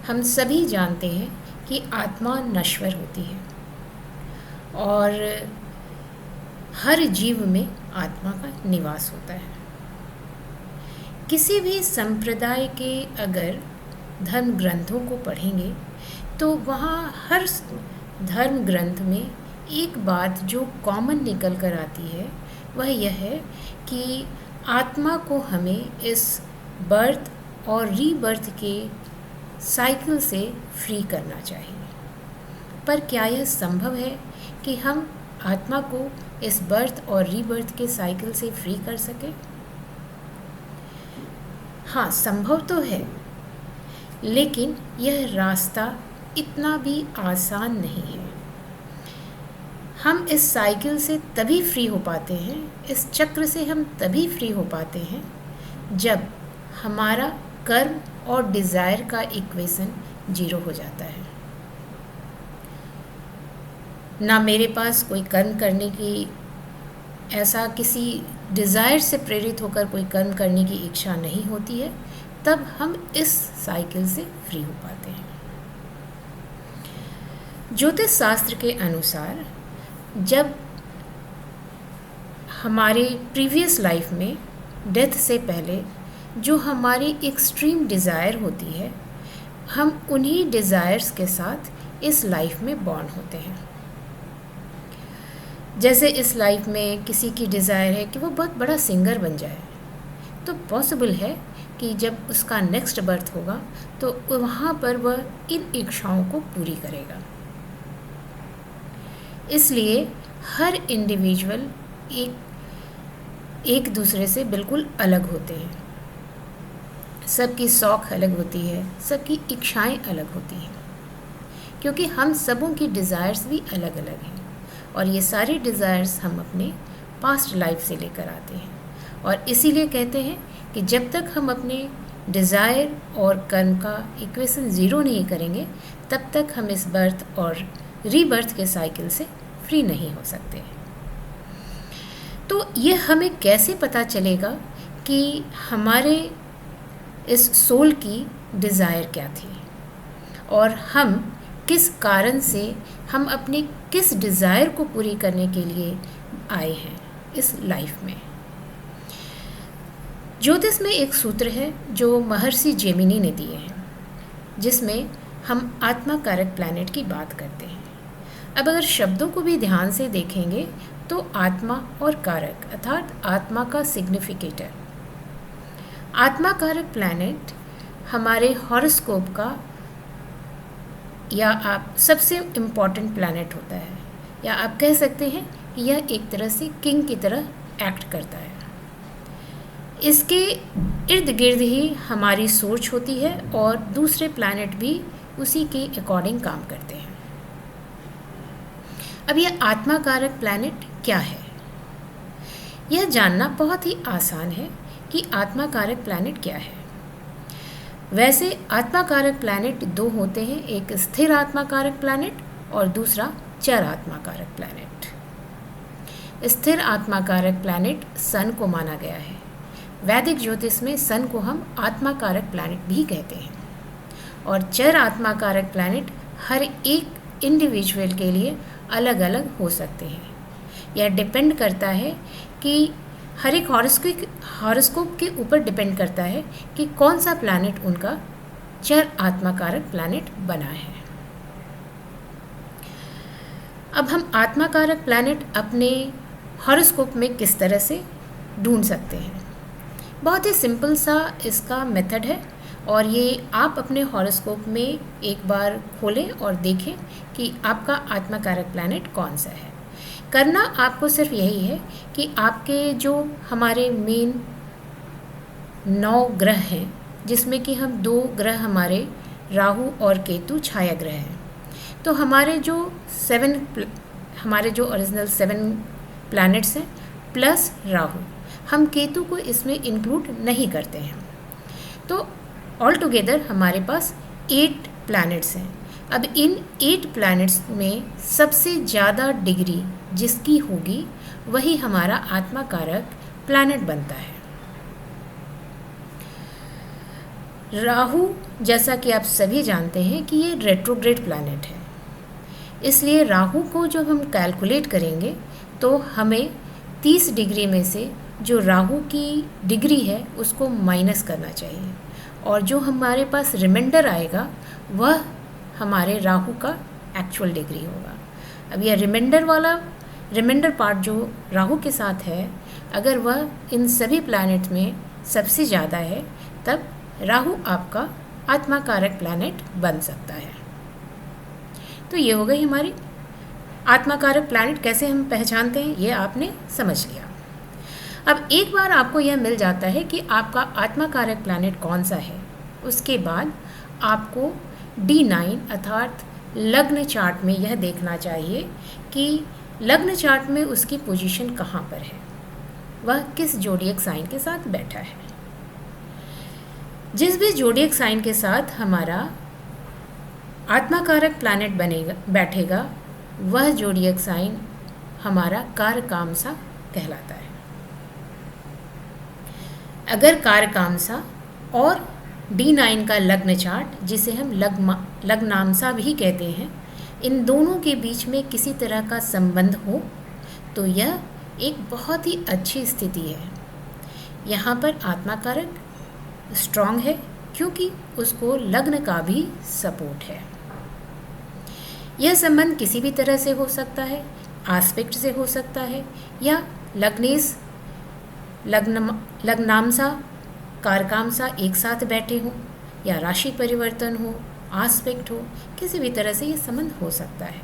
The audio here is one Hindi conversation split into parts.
हम सभी जानते हैं कि आत्मा नश्वर होती है और हर जीव में आत्मा का निवास होता है। किसी भी संप्रदाय के अगर धर्म ग्रंथों को पढ़ेंगे तो वहाँ हर धर्म ग्रंथ में एक बात जो कॉमन निकल कर आती है वह यह है कि आत्मा को हमें इस बर्थ और रीबर्थ के साइकिल से फ्री करना चाहिए। पर क्या यह संभव है कि हम आत्मा को इस बर्थ और रीबर्थ के साइकिल से फ्री कर सकें? हाँ, संभव तो है, लेकिन यह रास्ता इतना भी आसान नहीं है। हम इस साइकिल से तभी फ्री हो पाते हैं, इस चक्र से हम तभी फ्री हो पाते हैं जब हमारा कर्म और डिज़ायर का इक्वेशन 0 हो जाता है। ना मेरे पास कोई कर्म करने की ऐसा किसी डिज़ायर से प्रेरित होकर कोई कर्म करने की इच्छा नहीं होती है, तब हम इस साइकिल से फ्री हो पाते हैं। ज्योतिष शास्त्र के अनुसार जब हमारे प्रीवियस लाइफ में डेथ से पहले जो हमारी एक्सट्रीम डिज़ायर होती है, हम उन्हीं डिज़ायर्स के साथ इस लाइफ में बॉर्न होते हैं। जैसे इस लाइफ में किसी की डिज़ायर है कि वो बहुत बड़ा सिंगर बन जाए, तो पॉसिबल है कि जब उसका नेक्स्ट बर्थ होगा तो वहाँ पर वह इन इच्छाओं को पूरी करेगा। इसलिए हर इंडिविजुअल एक दूसरे से बिल्कुल अलग होते हैं। सबकी शौक़ अलग होती है, सबकी इच्छाएं अलग होती हैं, क्योंकि हम सबों की डिज़ायर्स भी अलग अलग हैं और ये सारे डिज़ायर्स हम अपने पास्ट लाइफ से लेकर आते हैं। और इसीलिए कहते हैं कि जब तक हम अपने डिज़ायर और कर्म का इक्वेशन 0 नहीं करेंगे, तब तक हम इस बर्थ और रीबर्थ के साइकिल से फ्री नहीं हो सकते। तो ये हमें कैसे पता चलेगा कि हमारे इस सोल की डिज़ायर क्या थी और हम किस कारण से हम अपने किस डिज़ायर को पूरी करने के लिए आए हैं इस लाइफ में। ज्योतिष में एक सूत्र है जो महर्षि जेमिनी ने दिए हैं, जिसमें हम आत्मा कारक प्लैनेट की बात करते हैं। अब अगर शब्दों को भी ध्यान से देखेंगे तो आत्मा और कारक अर्थात आत्मा का सिग्निफिकेटर, आत्मा कारक प्लैनेट हमारे हॉरोस्कोप का या आप सबसे इम्पॉर्टेंट प्लैनेट होता है, या आप कह सकते हैं कि यह एक तरह से किंग की तरह एक्ट करता है। इसके इर्द गिर्द ही हमारी सोच होती है और दूसरे प्लैनेट भी उसी के अकॉर्डिंग काम करते हैं। अब यह आत्मा कारक प्लैनेट क्या है? यह जानना बहुत ही आसान है कि आत्मा कारक प्लैनेट क्या है। वैसे आत्मा कारक प्लैनेट 2 होते हैं, एक स्थिर आत्मा कारक प्लैनेट और दूसरा चर आत्मा कारक प्लैनेट। स्थिर आत्मा कारक प्लैनेट सन को माना गया है। वैदिक ज्योतिष में सन को हम आत्मा कारक प्लैनेट भी कहते हैं। और चर आत्मा कारक प्लैनेट हर एक इंडिविजुअल के लिए अलग अलग हो सकते हैं। यह डिपेंड करता है कि हर एक हॉरोस्कोप के ऊपर डिपेंड करता है कि कौन सा प्लैनेट उनका चर आत्मा कारक प्लैनेट बना है। अब हम आत्मा कारक प्लैनेट अपने हॉरोस्कोप में किस तरह से ढूंढ सकते हैं? बहुत ही सिंपल सा इसका मेथड है और ये आप अपने हॉरोस्कोप में एक बार खोलें और देखें कि आपका आत्मा कारक प्लैनेट कौन सा है। करना आपको सिर्फ यही है कि आपके जो हमारे मेन 9 ग्रह हैं, जिसमें कि हम 2 ग्रह हमारे राहु और केतु छाया ग्रह हैं, तो हमारे जो ओरिजिनल 7 प्लैनेट्स हैं प्लस राहु, हम केतु को इसमें इंक्लूड नहीं करते हैं। तो ऑल टुगेदर हमारे पास 8 प्लैनेट्स हैं। अब इन 8 प्लैनेट्स में सबसे ज़्यादा डिग्री जिसकी होगी वही हमारा आत्मा कारक प्लैनेट बनता है। राहु, जैसा कि आप सभी जानते हैं कि ये रेट्रोग्रेड प्लैनेट है, इसलिए राहु को जब हम कैलकुलेट करेंगे तो हमें 30 डिग्री में से जो राहु की डिग्री है उसको माइनस करना चाहिए, और जो हमारे पास रिमाइंडर आएगा वह हमारे राहु का एक्चुअल डिग्री होगा। अब यह रिमाइंडर पार्ट जो राहु के साथ है, अगर वह इन सभी प्लैनेट में सबसे ज़्यादा है तब राहु आपका आत्मा कारक प्लैनेट बन सकता है। तो ये हो गई हमारी आत्मा कारक प्लैनेट कैसे हम पहचानते हैं, ये आपने समझ लिया। अब एक बार आपको यह मिल जाता है कि आपका आत्मा कारक प्लैनेट कौन सा है, उसके बाद आपको D9 अर्थात लग्न चार्ट में यह देखना चाहिए कि लग्न चार्ट में उसकी पोजीशन कहाँ पर है, वह किस जोडियक साइन के साथ बैठा है। जिस भी जोडियक साइन के साथ हमारा आत्मा कारक प्लैनेट बैठेगा वह जोडियक साइन हमारा कारकामसा कहलाता है। अगर कारकामसा और D9 का लग्न चार्ट, जिसे हम लग्नामसा भी कहते हैं, इन दोनों के बीच में किसी तरह का संबंध हो तो यह एक बहुत ही अच्छी स्थिति है। यहाँ पर आत्मा कारक स्ट्रॉन्ग है क्योंकि उसको लग्न का भी सपोर्ट है। यह संबंध किसी भी तरह से हो सकता है, आस्पेक्ट से हो सकता है, या लग्नामसा कारकामसा एक साथ बैठे हों, या राशि परिवर्तन हो, आस्पेक्ट हो, किसी भी तरह से ये संबंध हो सकता है।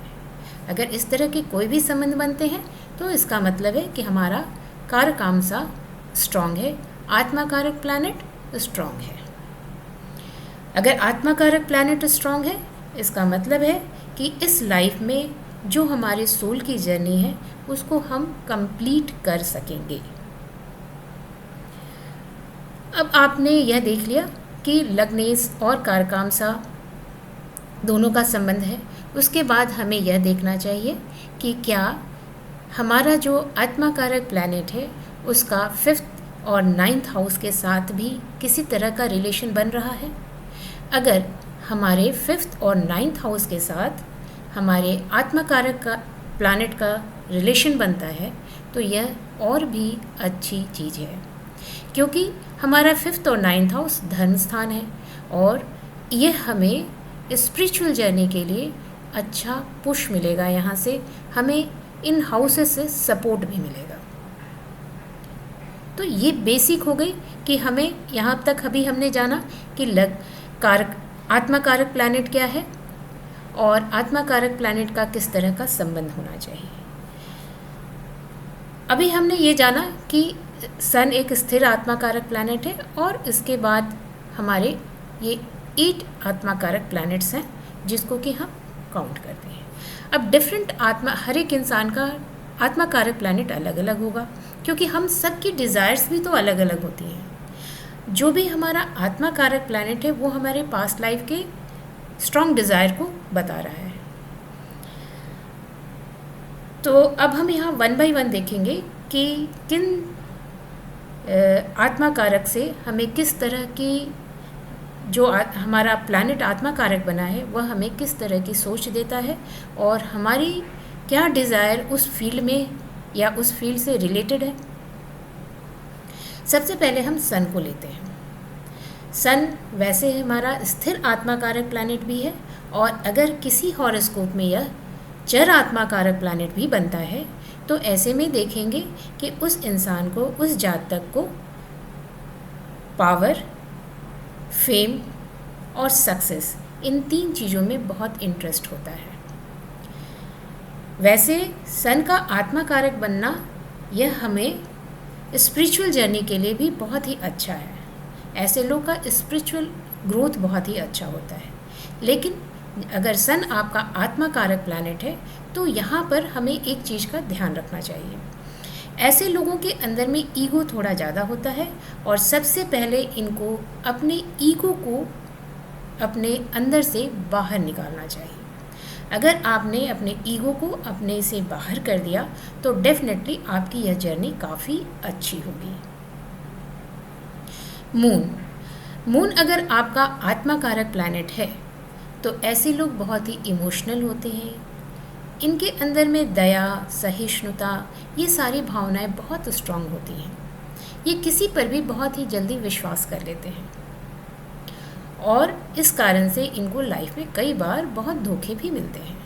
अगर इस तरह के कोई भी संबंध बनते हैं तो इसका मतलब है कि हमारा कारकामसा स्ट्रॉन्ग है, आत्मा कारक प्लैनेट स्ट्रॉन्ग है। अगर आत्मा कारक प्लैनेट स्ट्रॉन्ग है, इसका मतलब है कि इस लाइफ में जो हमारे सोल की जर्नी है उसको हम कंप्लीट कर सकेंगे। अब आपने यह देख लिया कि लग्नेश और कारकामसा दोनों का संबंध है। उसके बाद हमें यह देखना चाहिए कि क्या हमारा जो आत्मा कारक प्लैनेट है उसका 5th और 9th हाउस के साथ भी किसी तरह का रिलेशन बन रहा है। अगर हमारे 5th और 9th हाउस के साथ हमारे आत्मा कारक का प्लैनेट का रिलेशन बनता है तो यह और भी अच्छी चीज़ है, क्योंकि हमारा 5th और 9th हाउस धर्म स्थान है और यह हमें स्पिरिचुअल जर्नी के लिए अच्छा पुश मिलेगा। यहाँ से हमें इन हाउसेस से सपोर्ट भी मिलेगा। तो ये बेसिक हो गई कि हमें यहाँ तक अभी हमने जाना कि आत्मा कारक प्लैनेट क्या है और आत्मा कारक प्लैनेट का किस तरह का संबंध होना चाहिए। अभी हमने ये जाना कि सन एक स्थिर आत्मा कारक प्लैनेट है और इसके बाद हमारे ये 8 आत्मा कारक प्लैनेट्स हैं जिसको कि हम काउंट करते हैं। अब हर एक इंसान का आत्मा कारक प्लैनेट अलग अलग होगा, क्योंकि हम सबकी डिज़ायर्स भी तो अलग अलग होती हैं। जो भी हमारा आत्मा कारक प्लैनेट है वो हमारे पास्ट लाइफ के स्ट्रॉन्ग डिज़ायर को बता रहा है। तो अब हम यहाँ 1 बाय 1 देखेंगे कि किन आत्मा कारक से हमें किस तरह की जो हमारा प्लैनेट आत्मा कारक बना है वह हमें किस तरह की सोच देता है और हमारी क्या डिज़ायर उस फील्ड में या उस फील्ड से रिलेटेड है। सबसे पहले हम सन को लेते हैं। सन वैसे हमारा स्थिर आत्मा कारक प्लैनेट भी है और अगर किसी हॉरोस्कोप में यह चर आत्मा कारक प्लैनेट भी बनता है तो ऐसे में देखेंगे कि उस इंसान को, उस जातक को पावर, फेम और सक्सेस, इन 3 चीज़ों में बहुत इंटरेस्ट होता है। वैसे सन का आत्मा कारक बनना यह हमें स्पिरिचुअल जर्नी के लिए भी बहुत ही अच्छा है। ऐसे लोग का स्पिरिचुअल ग्रोथ बहुत ही अच्छा होता है। लेकिन अगर सन आपका आत्मा कारक प्लैनेट है तो यहाँ पर हमें एक चीज़ का ध्यान रखना चाहिए। ऐसे लोगों के अंदर में ईगो थोड़ा ज़्यादा होता है और सबसे पहले इनको अपने ईगो को अपने अंदर से बाहर निकालना चाहिए। अगर आपने अपने ईगो को अपने से बाहर कर दिया तो डेफिनेटली आपकी यह जर्नी काफ़ी अच्छी होगी। मून, मून अगर आपका आत्मा कारक प्लैनेट है तो ऐसे लोग बहुत ही इमोशनल होते हैं। इनके अंदर में दया, सहिष्णुता, ये सारी भावनाएं बहुत स्ट्रांग होती हैं। ये किसी पर भी बहुत ही जल्दी विश्वास कर लेते हैं और इस कारण से इनको लाइफ में कई बार बहुत धोखे भी मिलते हैं।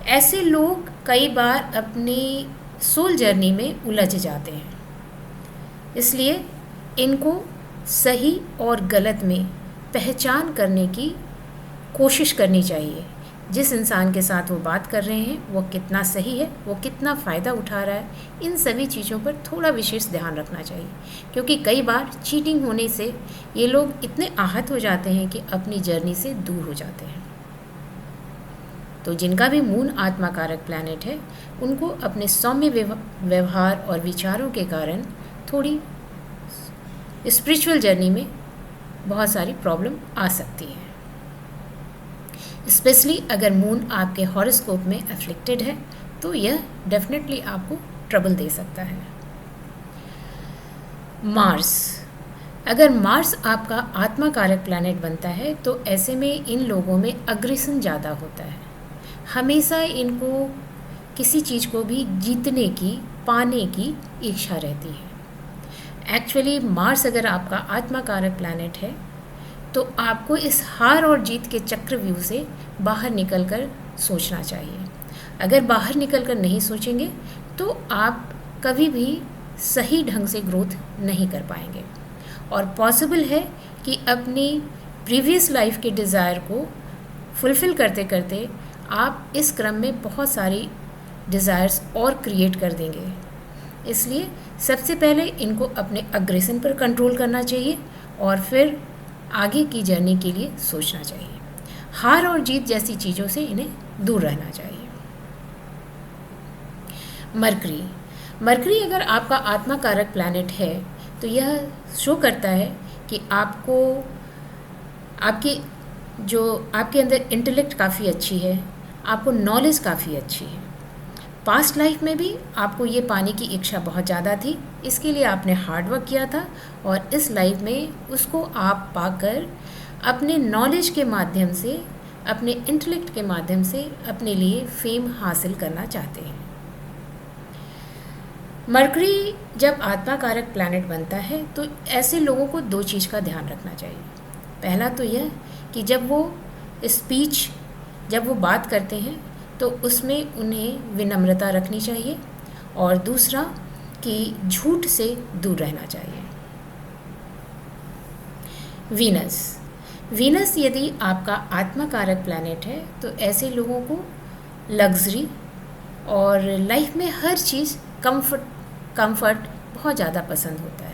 ऐसे लोग कई बार अपनी सोल जर्नी में उलझ जाते हैं, इसलिए इनको सही और गलत में पहचान करने की कोशिश करनी चाहिए। जिस इंसान के साथ वो बात कर रहे हैं वो कितना सही है, वो कितना फ़ायदा उठा रहा है, इन सभी चीज़ों पर थोड़ा विशेष ध्यान रखना चाहिए, क्योंकि कई बार चीटिंग होने से ये लोग इतने आहत हो जाते हैं कि अपनी जर्नी से दूर हो जाते हैं। तो जिनका भी मून आत्मा कारक प्लैनेट है उनको अपने सौम्य व्यवहार और विचारों के कारण थोड़ी स्पिरिचुअल जर्नी में बहुत सारी प्रॉब्लम आ सकती है। स्पेशली अगर मून आपके हॉरोस्कोप में एफ्लिक्टेड है तो यह डेफिनेटली आपको ट्रबल दे सकता है। मार्स, अगर मार्स आपका आत्मा कारक प्लैनेट बनता है तो ऐसे में इन लोगों में अग्रेशन ज़्यादा होता है। हमेशा इनको किसी चीज़ को भी जीतने की, पाने की इच्छा रहती है। एक्चुअली मार्स अगर आपका आत्मा कारक प्लैनेट है तो आपको इस हार और जीत के चक्रव्यूह से बाहर निकलकर सोचना चाहिए। अगर बाहर निकलकर नहीं सोचेंगे तो आप कभी भी सही ढंग से ग्रोथ नहीं कर पाएंगे और पॉसिबल है कि अपनी प्रीवियस लाइफ के डिज़ायर को फुलफ़िल करते करते आप इस क्रम में बहुत सारी डिज़ायर्स और क्रिएट कर देंगे। इसलिए सबसे पहले इनको अपने अग्रेशन पर कंट्रोल करना चाहिए और फिर आगे की जर्नी के लिए सोचना चाहिए। हार और जीत जैसी चीज़ों से इन्हें दूर रहना चाहिए। मरकरी अगर आपका आत्मा कारक प्लैनेट है तो यह शो करता है कि आपके अंदर इंटेलेक्ट काफ़ी अच्छी है, आपको नॉलेज काफ़ी अच्छी है। पास्ट लाइफ में भी आपको ये पाने की इच्छा बहुत ज़्यादा थी, इसके लिए आपने हार्ड वर्क किया था और इस लाइफ में उसको आप पाकर अपने नॉलेज के माध्यम से, अपने इंटेलेक्ट के माध्यम से अपने लिए फेम हासिल करना चाहते हैं। मरकरी जब आत्मा कारक प्लैनेट बनता है तो ऐसे लोगों को दो चीज़ का ध्यान रखना चाहिए। पहला तो यह कि जब वो बात करते हैं तो उसमें उन्हें विनम्रता रखनी चाहिए और दूसरा कि झूठ से दूर रहना चाहिए। वीनस यदि आपका आत्मा कारक प्लैनेट है तो ऐसे लोगों को लग्जरी और लाइफ में हर चीज़ कंफर्ट बहुत ज़्यादा पसंद होता है।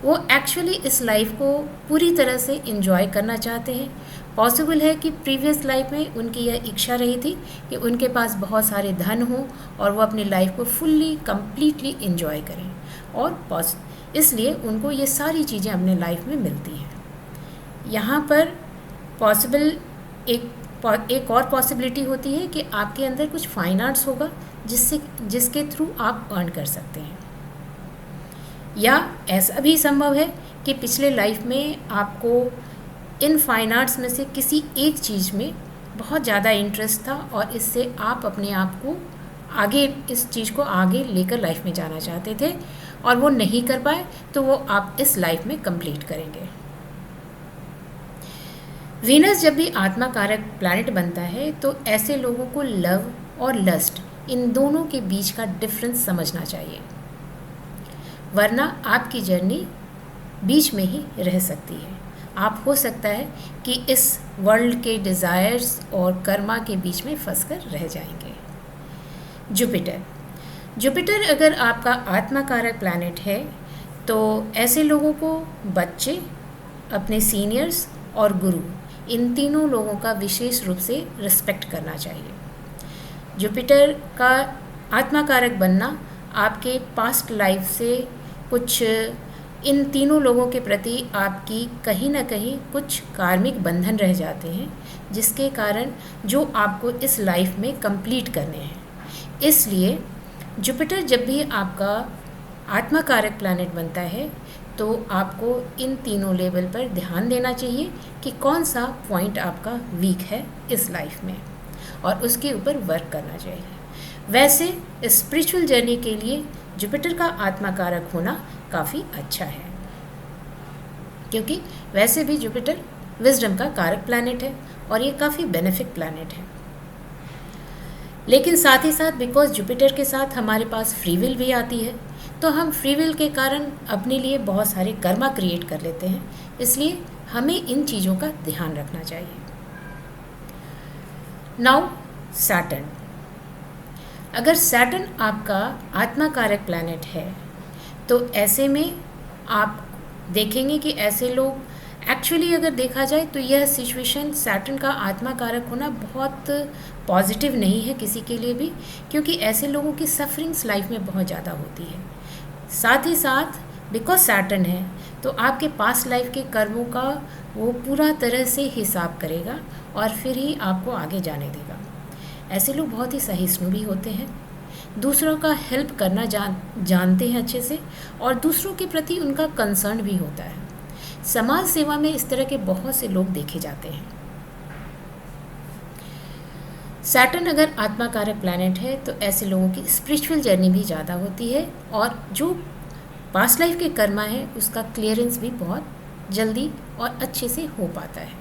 वो एक्चुअली इस लाइफ को पूरी तरह से एंजॉय करना चाहते हैं। पॉसिबल है कि प्रीवियस लाइफ में उनकी यह इच्छा रही थी कि उनके पास बहुत सारे धन हो और वो अपनी लाइफ को फुल्ली कंप्लीटली एंजॉय करें और इसलिए उनको ये सारी चीज़ें अपने लाइफ में मिलती हैं। यहाँ पर पॉसिबल एक और पॉसिबिलिटी होती है कि आपके अंदर कुछ फाइन आर्ट्स होगा जिसके थ्रू आप अर्न कर सकते हैं, या ऐसा भी संभव है कि पिछले लाइफ में आपको इन फाइन आर्ट्स में से किसी एक चीज़ में बहुत ज़्यादा इंटरेस्ट था और इससे आप अपने आप को आगे, इस चीज़ को आगे लेकर लाइफ में जाना चाहते थे और वो नहीं कर पाए, तो वो आप इस लाइफ में कंप्लीट करेंगे। वीनस जब भी आत्मा कारक प्लैनेट बनता है तो ऐसे लोगों को लव और लस्ट, इन दोनों के बीच का डिफरेंस समझना चाहिए, वरना आपकी जर्नी बीच में ही रह सकती है। आप हो सकता है कि इस वर्ल्ड के और कर्मा के बीच में फंस कर रह जाएंगे। जुपिटर अगर आपका आत्मा कारक प्लैनेट है तो ऐसे लोगों को बच्चे, अपने सीनियर्स और गुरु, इन तीनों लोगों का विशेष रूप से रिस्पेक्ट करना चाहिए। जुपिटर का आत्मा कारक बनना आपके पास्ट लाइफ से कुछ, इन तीनों लोगों के प्रति आपकी कहीं ना कहीं कुछ कार्मिक बंधन रह जाते हैं, जिसके कारण जो आपको इस लाइफ में कंप्लीट करने हैं। इसलिए जुपिटर जब भी आपका आत्मा कारक प्लैनेट बनता है तो आपको इन तीनों लेवल पर ध्यान देना चाहिए कि कौन सा पॉइंट आपका वीक है इस लाइफ में, और उसके ऊपर वर्क करना चाहिए। वैसे स्पिरिचुअल जर्नी के लिए जुपिटर का आत्मा कारक होना काफ़ी अच्छा है, क्योंकि वैसे भी जुपिटर विजडम का कारक प्लैनेट है और ये काफ़ी बेनिफिक प्लैनेट है। लेकिन साथ ही साथ बिकॉज जुपिटर के साथ हमारे पास फ्री विल भी आती है, तो हम फ्री विल के कारण अपने लिए बहुत सारे कर्मा क्रिएट कर लेते हैं, इसलिए हमें इन चीज़ों का ध्यान रखना चाहिए। नाउ सैटर्न, अगर सैटर्न आपका आत्मा कारक प्लैनेट है तो ऐसे में आप देखेंगे कि ऐसे लोग एक्चुअली अगर देखा जाए तो यह सिचुएशन सैटर्न का आत्मा कारक होना बहुत पॉजिटिव नहीं है किसी के लिए भी, क्योंकि ऐसे लोगों की सफरिंग्स लाइफ में बहुत ज़्यादा होती है। साथ ही साथ बिकॉज सैटर्न है तो आपके पास्ट लाइफ के कर्मों का वो पूरा तरह से हिसाब करेगा और फिर ही आपको आगे जाने देगा। ऐसे लोग बहुत ही सहिष्णु भी होते हैं, दूसरों का हेल्प करना जानते हैं अच्छे से, और दूसरों के प्रति उनका कंसर्न भी होता है। समाज सेवा में इस तरह के बहुत से लोग देखे जाते हैं। सैटर्न अगर आत्मा कारक प्लैनेट है तो ऐसे लोगों की स्पिरिचुअल जर्नी भी ज़्यादा होती है, और जो पास्ट लाइफ के कर्मा है उसका क्लियरेंस भी बहुत जल्दी और अच्छे से हो पाता है।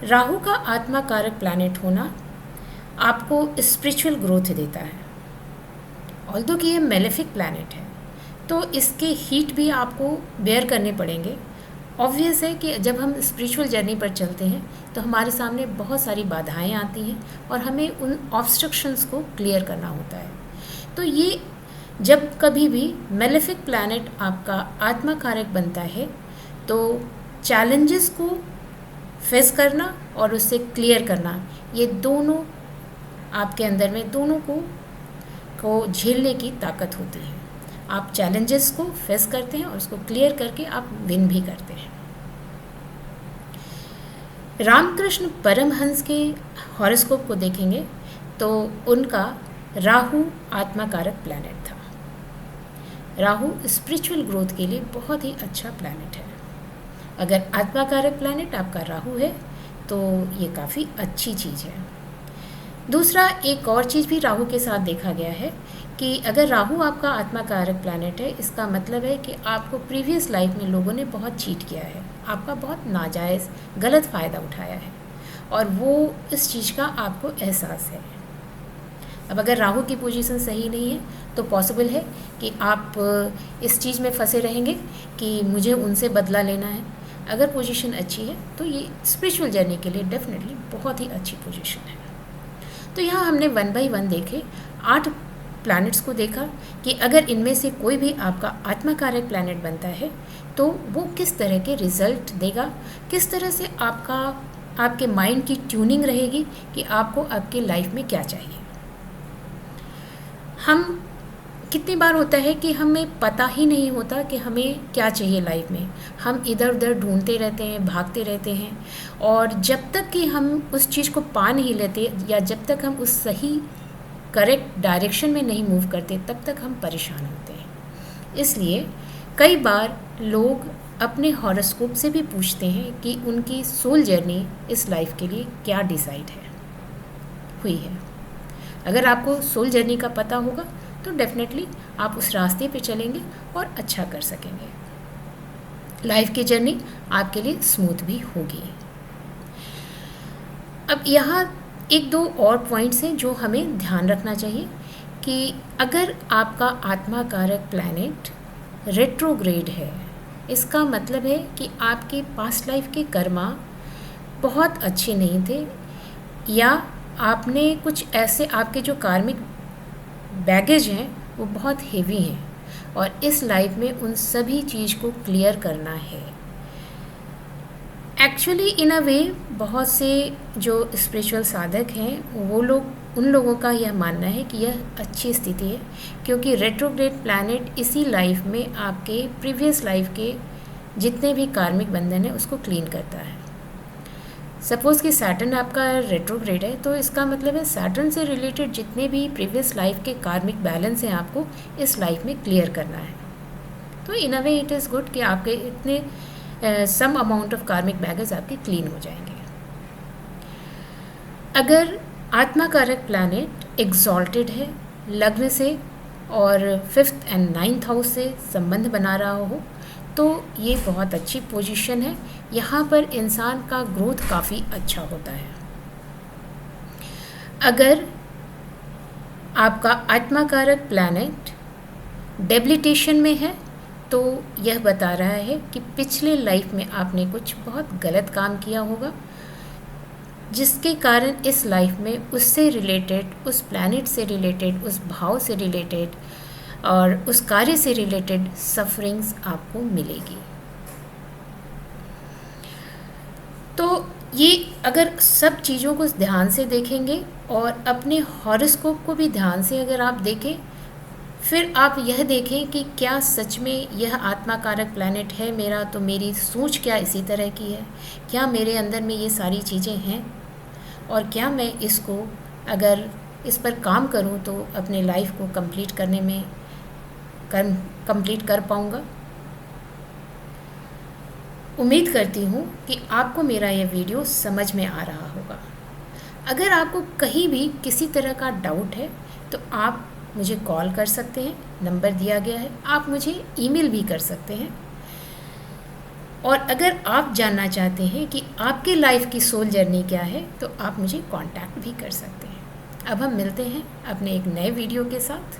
राहु का आत्मा कारक प्लैनेट होना आपको स्पिरिचुअल ग्रोथ देता है। ऑल्दो कि ये मेलेफिक प्लैनेट है तो इसके हीट भी आपको बेयर करने पड़ेंगे। ऑब्वियस है कि जब हम स्पिरिचुअल जर्नी पर चलते हैं तो हमारे सामने बहुत सारी बाधाएं आती हैं और हमें उन ऑब्स्ट्रक्शंस को क्लियर करना होता है। तो ये जब कभी भी मेलेफिक प्लैनेट आपका आत्मा कारक बनता है तो चैलेंजेस को फेस करना और उससे क्लियर करना, ये दोनों आपके अंदर में दोनों को झेलने की ताकत होती है। आप चैलेंजेस को फेस करते हैं और उसको क्लियर करके आप विन भी करते हैं। रामकृष्ण परमहंस के हॉरोस्कोप को देखेंगे तो उनका राहु आत्मा कारक प्लैनेट था। राहु स्पिरिचुअल ग्रोथ के लिए बहुत ही अच्छा प्लैनेट है। अगर आत्मा कारक प्लैनेट आपका राहु है तो ये काफ़ी अच्छी चीज़ है। दूसरा एक और चीज़ भी राहु के साथ देखा गया है कि अगर राहु आपका आत्मा कारक प्लैनेट है, इसका मतलब है कि आपको प्रीवियस लाइफ में लोगों ने बहुत चीट किया है, आपका बहुत नाजायज़ गलत फ़ायदा उठाया है और वो इस चीज़ का आपको एहसास है। अब अगर राहु की पोजीशन सही नहीं है तो पॉसिबल है कि आप इस चीज़ में फंसे रहेंगे कि मुझे उनसे बदला लेना है। अगर पोजीशन अच्छी है तो ये स्पिरिचुअल जर्नी के लिए डेफिनेटली बहुत ही अच्छी पोजीशन है। तो यहाँ हमने 1 बाय 1 देखे 8 प्लैनेट्स को देखा कि अगर इनमें से कोई भी आपका आत्मा कारक प्लैनेट बनता है तो वो किस तरह के रिजल्ट देगा, किस तरह से आपके माइंड की ट्यूनिंग रहेगी कि आपको आपके लाइफ में क्या चाहिए। हम कितनी बार होता है कि हमें पता ही नहीं होता कि हमें क्या चाहिए लाइफ में, हम इधर उधर ढूंढते रहते हैं, भागते रहते हैं, और जब तक कि हम उस चीज़ को पा नहीं लेते या जब तक हम उस सही करेक्ट डायरेक्शन में नहीं मूव करते तब तक हम परेशान होते हैं। इसलिए कई बार लोग अपने हॉरोस्कोप से भी पूछते हैं कि उनकी सोल जर्नी इस लाइफ के लिए क्या डिसाइड हुई है। अगर आपको सोल जर्नी का पता होगा तो डेफिनेटली आप उस रास्ते पे चलेंगे और अच्छा कर सकेंगे। लाइफ की जर्नी आपके लिए स्मूथ भी होगी। अब यहाँ 1-2 और पॉइंट्स हैं जो हमें ध्यान रखना चाहिए कि अगर आपका आत्मा कारक प्लैनेट रेट्रोग्रेड है, इसका मतलब है कि आपके पास्ट लाइफ के कर्मा बहुत अच्छे नहीं थे, या आपने कुछ ऐसे आपके जो कार्मिक बैगेज हैं वो बहुत हेवी हैं और इस लाइफ में उन सभी चीज़ को क्लियर करना है। एक्चुअली इन अ वे बहुत से जो स्पिरिचुअल साधक हैं वो लोग उन लोगों का यह मानना है कि यह अच्छी स्थिति है, क्योंकि रेट्रोग्रेड प्लैनेट इसी लाइफ में आपके प्रीवियस लाइफ के जितने भी कार्मिक बंधन है उसको क्लीन करता है। सपोज़ कि सैटर्न आपका रेट्रोग्रेड है तो इसका मतलब है सैटर्न से रिलेटेड जितने भी प्रीवियस लाइफ के कार्मिक बैलेंस हैं आपको इस लाइफ में क्लियर करना है। तो in a way it is good कि आपके इतने some amount of karmic baggage आपके क्लीन हो जाएंगे। अगर आत्मा कारक प्लैनेट एग्जॉल्टेड है, लग्न से और 5th एंड 9th हाउस से संबंध बना रहा हो, तो ये बहुत अच्छी पोजीशन है। यहाँ पर इंसान का ग्रोथ काफ़ी अच्छा होता है। अगर आपका आत्मा कारक प्लैनेट डेबिलिटेशन में है तो यह बता रहा है कि पिछले लाइफ में आपने कुछ बहुत गलत काम किया होगा, जिसके कारण इस लाइफ में उससे रिलेटेड, उस प्लैनेट से रिलेटेड, उस भाव से रिलेटेड और उस कार्य से रिलेटेड सफरिंग्स आपको मिलेगी। तो ये अगर सब चीज़ों को ध्यान से देखेंगे और अपने हॉरोस्कोप को भी ध्यान से अगर आप देखें, फिर आप यह देखें कि क्या सच में यह आत्मा कारक प्लैनेट है मेरा, तो मेरी सोच क्या इसी तरह की है, क्या मेरे अंदर में ये सारी चीज़ें हैं और क्या मैं इसको अगर इस पर काम करूं तो अपने लाइफ को कंप्लीट करने में कंप्लीट कर पाऊंगा। उम्मीद करती हूँ कि आपको मेरा यह वीडियो समझ में आ रहा होगा। अगर आपको कहीं भी किसी तरह का डाउट है तो आप मुझे कॉल कर सकते हैं, नंबर दिया गया है। आप मुझे ईमेल भी कर सकते हैं। और अगर आप जानना चाहते हैं कि आपके लाइफ की सोल जर्नी क्या है तो आप मुझे कांटेक्ट भी कर सकते हैं। अब हम मिलते हैं अपने एक नए वीडियो के साथ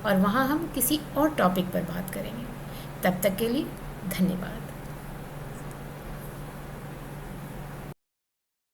और वहाँ हम किसी और टॉपिक पर बात करेंगे। तब तक के लिए धन्यवाद।